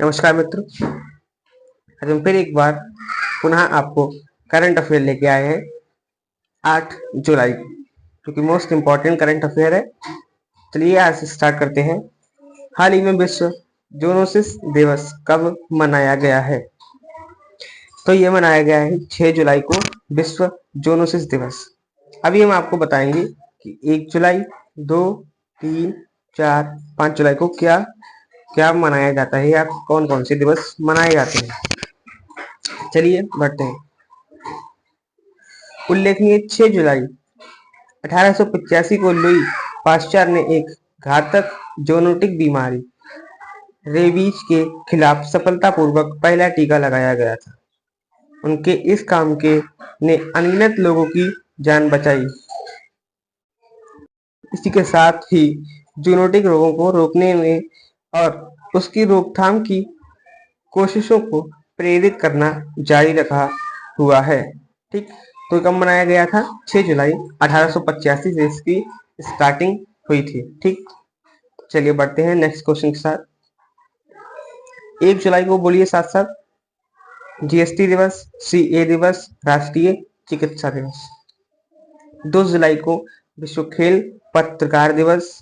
नमस्कार मित्रों, आज हम फिर एक बार पुनः आपको करंट अफेयर लेके आए हैं 8 जुलाई, जो कि मोस्ट इम्पॉर्टेंट करंट अफेयर है। चलिए आज से स्टार्ट करते हैं। हाल ही में विश्व जूनोसिस दिवस कब मनाया गया है? तो ये मनाया गया है 6 जुलाई को विश्व जूनोसिस दिवस। अभी हम आपको बताएंगे कि 1 जुलाई, 2, 3, 4, 5 जुलाई को क्या क्या मनाया जाता है या कौन कौन से दिवस मनाए जाते हैं। चलिए बढ़ते हैं। उल्लेखनीय 6 जुलाई 1885 को लुई पाश्चर ने एक घातक ज़ूनोटिक बीमारी रेबीज के खिलाफ सफलतापूर्वक पहला टीका लगाया गया था। उनके इस काम के ने अनगिनत लोगों की जान बचाई। इसी के साथ ही जूनोटिक रोगों को रोकने में और उसकी रोकथाम की कोशिशों को प्रेरित करना जारी रखा हुआ है। ठीक, तो कब मनाया गया था? 6 जुलाई 1885 से इसकी स्टार्टिंग हुई थी। ठीक, चलिए बढ़ते हैं नेक्स्ट क्वेश्चन के साथ। 1 जुलाई को बोलिए साथ साथ। जीएसटी दिवस, सीए दिवस, राष्ट्रीय चिकित्सा दिवस। 2 जुलाई को विश्व खेल पत्रकार दिवस।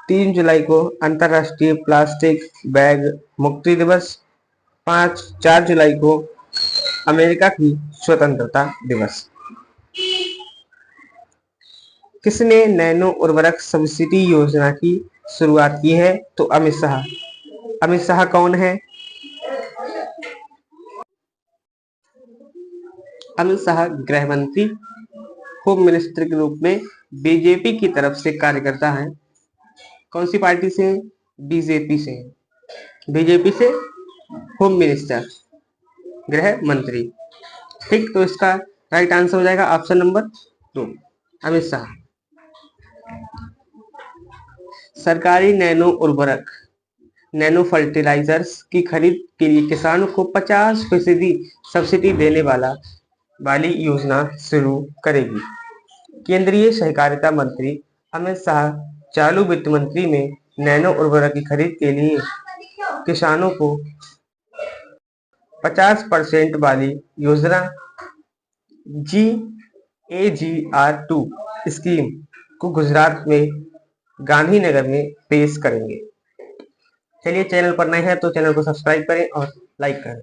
3 जुलाई को अंतर्राष्ट्रीय प्लास्टिक बैग मुक्ति दिवस। 4 जुलाई को अमेरिका की स्वतंत्रता दिवस। किसने नैनो उर्वरक सब्सिडी योजना की शुरुआत की है? तो अमित शाह। अमित शाह कौन है? अमित शाह गृह मंत्री, होम मिनिस्टर के रूप में बीजेपी की तरफ से कार्य करता है। कौन सी पार्टी से? बीजेपी से। बीजेपी से होम मिनिस्टर, गृह मंत्री। ठीक, तो इसका राइट आंसर हो जाएगा ऑप्शन नंबर 2, अमित शाह। सरकारी नैनो उर्वरक, नैनो फर्टिलाइजर्स की खरीद के लिए किसानों को 50% सब्सिडी देने वाली योजना शुरू करेगी। केंद्रीय सहकारिता मंत्री अमित शाह चालू वित्त मंत्री में नैनो उर्वरक की खरीद के लिए किसानों को 50% वाली योजना GAGR2 स्कीम को गुजरात में गांधीनगर में पेश करेंगे। चलिए, चैनल पर नए हैं तो चैनल को सब्सक्राइब करें और लाइक करें।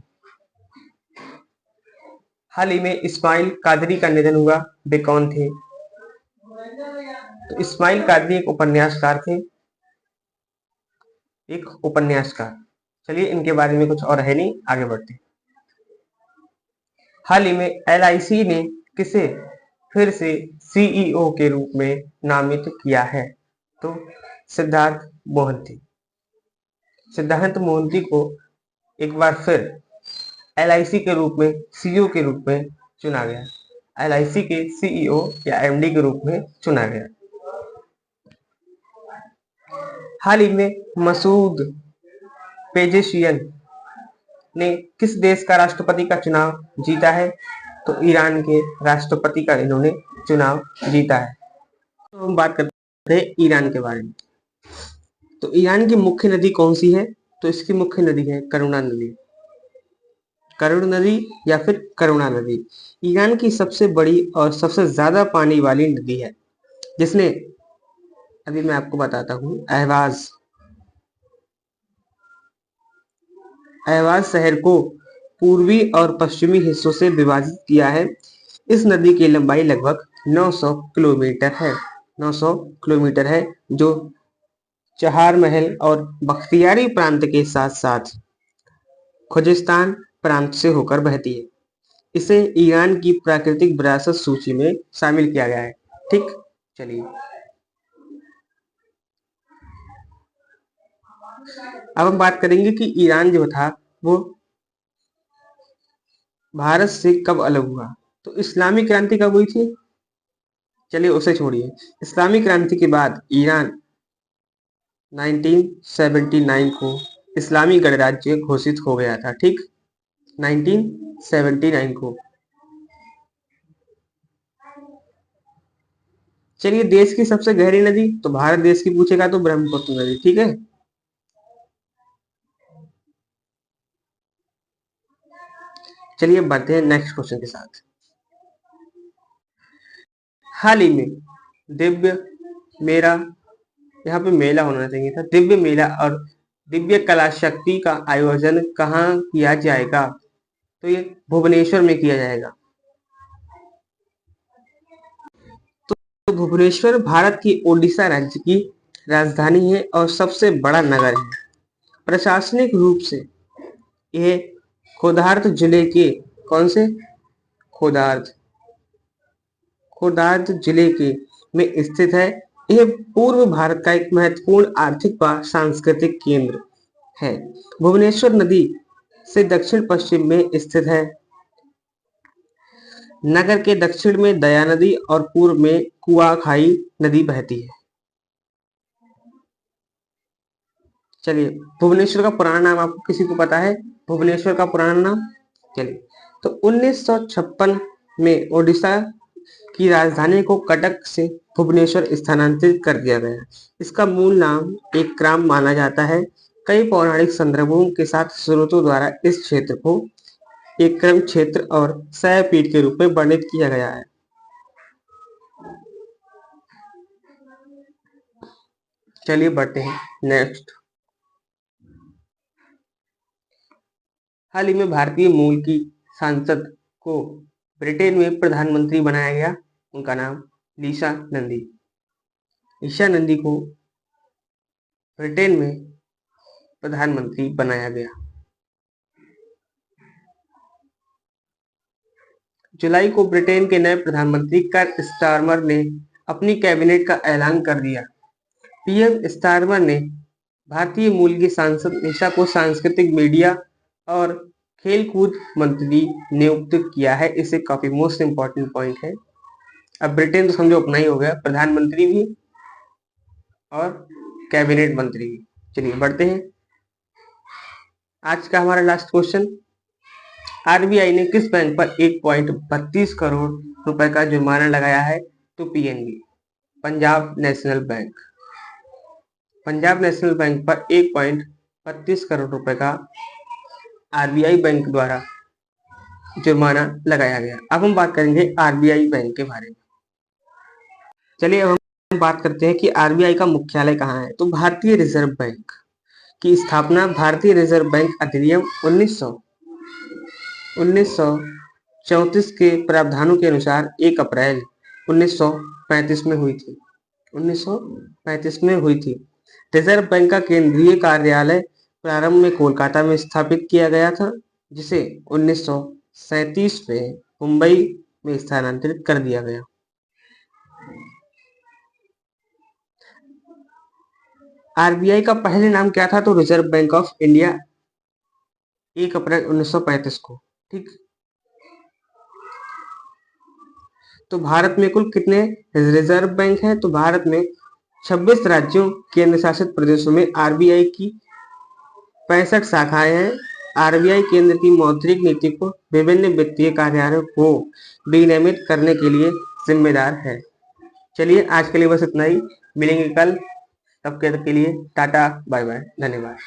हाल ही में इस्माइल कादरी का निधन हुआ। वे कौन थे? तो इस्माइल कादरी एक उपन्यासकार थे, एक उपन्यासकार। चलिए, इनके बारे में कुछ और है नहीं, आगे बढ़ते हैं। हाल ही में LIC ने किसे फिर से CEO के रूप में नामित किया है? तो सिद्धार्थ मोहंती। सिद्धार्थ मोहंती को एक बार फिर LIC के रूप में CEO के रूप में चुना गया। LIC के CEO या MD के रूप में चुना गया। हाल ही में मसूद पेजेशियन ने किस देश का राष्ट्रपति का चुनाव जीता है? तो ईरान के राष्ट्रपति का इन्होंने चुनाव जीता है। तो हम बात करते हैं ईरान के बारे में। तो ईरान की मुख्य नदी कौन सी है? तो इसकी मुख्य नदी है करुणा नदी। करुण नदी या फिर करुणा नदी ईरान की सबसे बड़ी और सबसे ज्यादा पानी वाली नदी है, जिसने, अभी मैं आपको बताता हूँ, अहवाज शहर को पूर्वी और पश्चिमी हिस्सों से विभाजित किया है। इस नदी की लंबाई लगभग 900 किलोमीटर है। 900 किलोमीटर है, जो चहार महल और बख्तियारी प्रांत के साथ साथ खुजिस्तान प्रांत से होकर बहती है। इसे ईरान की प्राकृतिक विरासत सूची में शामिल किया गया है। ठीक, चलिए अब हम बात करेंगे कि ईरान जो था वो भारत से कब अलग हुआ। तो इस्लामी क्रांति कब हुई थी? चलिए उसे छोड़िए। इस्लामी क्रांति के बाद ईरान 1979 को इस्लामी गणराज्य घोषित हो गया था। ठीक, 1979 को। चलिए, देश की सबसे गहरी नदी, तो भारत देश की पूछेगा तो ब्रह्मपुत्र नदी। ठीक है, चलिए बढ़ते हैं नेक्स्ट क्वेश्चन के साथ। हाल ही में दिव्य मेरा, यहाँ पे मेला होना चाहिए था, दिव्य मेला और दिव्य कला शक्ति का आयोजन कहाँ किया जाएगा? तो ये भुवनेश्वर में किया जाएगा। तो भुवनेश्वर भारत की ओडिशा राज्य की राजधानी है और सबसे बड़ा नगर है। प्रशासनिक रूप से यह खोदार्थ जिले के कौन से खोदार्थ खोदार्थ जिले के में स्थित है। यह पूर्व भारत का एक महत्वपूर्ण आर्थिक व सांस्कृतिक केंद्र है। भुवनेश्वर नदी से दक्षिण पश्चिम में स्थित है। नगर के दक्षिण में दया नदी और पूर्व में कुआखाई नदी बहती है। चलिए, भुवनेश्वर का पुराना नाम आपको किसी को पता है? भुवनेश्वर का पुराना नाम, चलिए, तो 1956 में ओडिशा की राजधानी को कटक से भुवनेश्वर स्थानांतरित कर दिया गया। इसका मूल नाम एक ग्राम माना जाता है। कई पौराणिक संदर्भों के साथ स्रोतों द्वारा इस क्षेत्र को एक क्रम क्षेत्र और शैवपीठ के रूप में वर्णित किया गया है। चलिए बढ़ते हैं नेक्स्ट। हाल ही में भारतीय मूल की सांसद को ब्रिटेन में प्रधानमंत्री बनाया गया। उनका नाम ईशा नंदी। ईशा नंदी को ब्रिटेन में प्रधानमंत्री बनाया गया। जुलाई को ब्रिटेन के नए प्रधानमंत्री कर स्टारमर ने अपनी कैबिनेट का ऐलान कर दिया। पीएम स्टारमर ने भारतीय मूल की सांसद ईशा को सांस्कृतिक, मीडिया और खेलकूद मंत्री नियुक्त किया है। इसे काफी मोस्ट इंपॉर्टेंट पॉइंट है। अब ब्रिटेन तो समझो अपना ही हो गया, प्रधानमंत्री भी और कैबिनेट मंत्री भी। चलिए बढ़ते हैं। आज का हमारा लास्ट क्वेश्चन, आरबीआई ने किस बैंक पर 1.32 करोड़ रुपए का जुर्माना लगाया है? तो PNB, Punjab national bank. Punjab national bank पर 1.32 करोड़ रुपए का आरबीआई बैंक द्वारा जुर्माना लगाया गया। अब हम बात करेंगे आरबीआई बैंक के बारे में। चलिए अब हम बात करते हैं कि आरबीआई का मुख्यालय कहाँ है। तो भारतीय रिजर्व बैंक की स्थापना भारतीय रिजर्व बैंक अधिनियम 1934 के प्रावधानों के अनुसार 1 अप्रैल 1935 में हुई थी। 1935 में हुई थी। रिजर्व बैंक का केंद्रीय कार्यालय प्रारंभ में कोलकाता में स्थापित किया गया था, जिसे 1937 में मुंबई में स्थानांतरित कर दिया गया। आरबीआई का पहले नाम क्या था? तो रिजर्व बैंक ऑफ इंडिया, 1 अप्रैल 1935 को। ठीक, तो भारत में कुल कितने रिजर्व बैंक हैं? तो भारत में 26 राज्यों केंद्र शासित प्रदेशों में आरबीआई की 65 शाखाएं हैं। आरबीआई केंद्र की मौद्रिक नीति को विभिन्न वित्तीय कार्यालयों को विनियमित करने के लिए जिम्मेदार है। चलिए आज के लिए बस इतना ही, मिलेंगे कल। तब तक के लिए टाटा बाय बाय, धन्यवाद।